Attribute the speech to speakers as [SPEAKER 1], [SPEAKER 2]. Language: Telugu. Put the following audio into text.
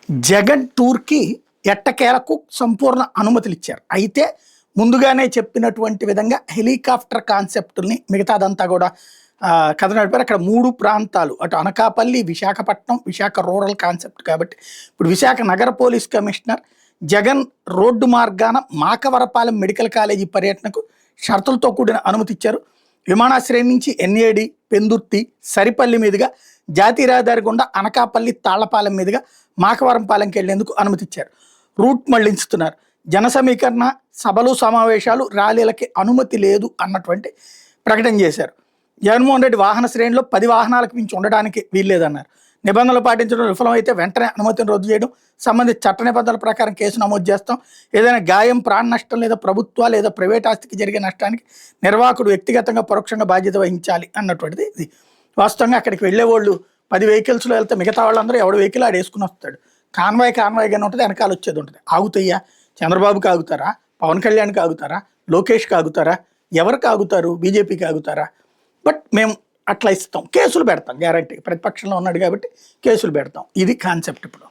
[SPEAKER 1] జగన్ టూర్‌కి ఎట్టకేలకు సంపూర్ణ అనుమతులు ఇచ్చారు. అయితే ముందుగానే చెప్పినటువంటి విధంగా హెలికాప్టర్ కాన్సెప్ట్‌ని మిగతాదంతా గూడా కథ నడిపారు. అక్కడ 3 ప్రాంతాలు అటు అనకాపల్లి, విశాఖపట్నం, విశాఖ రూరల్ కాన్సెప్ట్ కాబట్టి ఇప్పుడు విశాఖ నగర పోలీస్ కమిషనర్ జగన్ రోడ్డు మార్గాన మాకవరపాలెం మెడికల్ కాలేజీ పర్యటనకు షరతులతో కూడిన అనుమతి ఇచ్చారు. విమానాశ్రయం నుంచి ఎన్ఏడి, పెందుర్తి, సరిపల్లి మీదుగా జాతీయ రహదారి గుండా అనకాపల్లి, తాళ్లపాలెం మీదుగా మాకవరంపాలెంకి వెళ్లేందుకు అనుమతిచ్చారు. రూట్ మళ్లించుతున్నారు. జన సమీకరణ, సభలు, సమావేశాలు, ర్యాలీలకి అనుమతి లేదు అన్నటువంటి ప్రకటన చేశారు. జగన్మోహన్ రెడ్డి వాహన శ్రేణిలో 10 వాహనాలకు మించి ఉండడానికి వీల్లేదన్నారు. నిబంధనలు పాటించడం విఫలమైతే వెంటనే అనుమతిని రద్దు చేయడం, సంబంధిత చట్ట నిబంధనల ప్రకారం కేసు నమోదు చేస్తాం. ఏదైనా గాయం, ప్రాణ నష్టం లేదా ప్రభుత్వ లేదా ప్రైవేట్ ఆస్తికి జరిగే నష్టానికి నిర్వాహకుడు వ్యక్తిగతంగా పరోక్షంగా బాధ్యత వహించాలి అన్నటువంటిది ఇది. వాస్తవంగా అక్కడికి వెళ్ళేవాళ్ళు 10 వెహికల్స్లో వెళ్తే మిగతా వాళ్ళందరూ ఎవడు వెహికల్ ఆడు వేసుకుని వస్తాడు. కాన్వాయ్గానే ఉంటుంది, వెనకాల వచ్చేది ఉంటుంది. ఆగుతాయా? చంద్రబాబుకి ఆగుతారా? పవన్ కళ్యాణ్కి ఆగుతారా? లోకేష్కి ఆగుతారా? ఎవరికి ఆగుతారు? బీజేపీకి ఆగుతారా? బట్ మేము అట్లా ఇస్తాం, కేసులు పెడతాం, గ్యారంటీ. ప్రతిపక్షంలో ఉన్నాడు కాబట్టి కేసులు పెడతాం. ఇది కాన్సెప్ట్ ఇప్పుడు.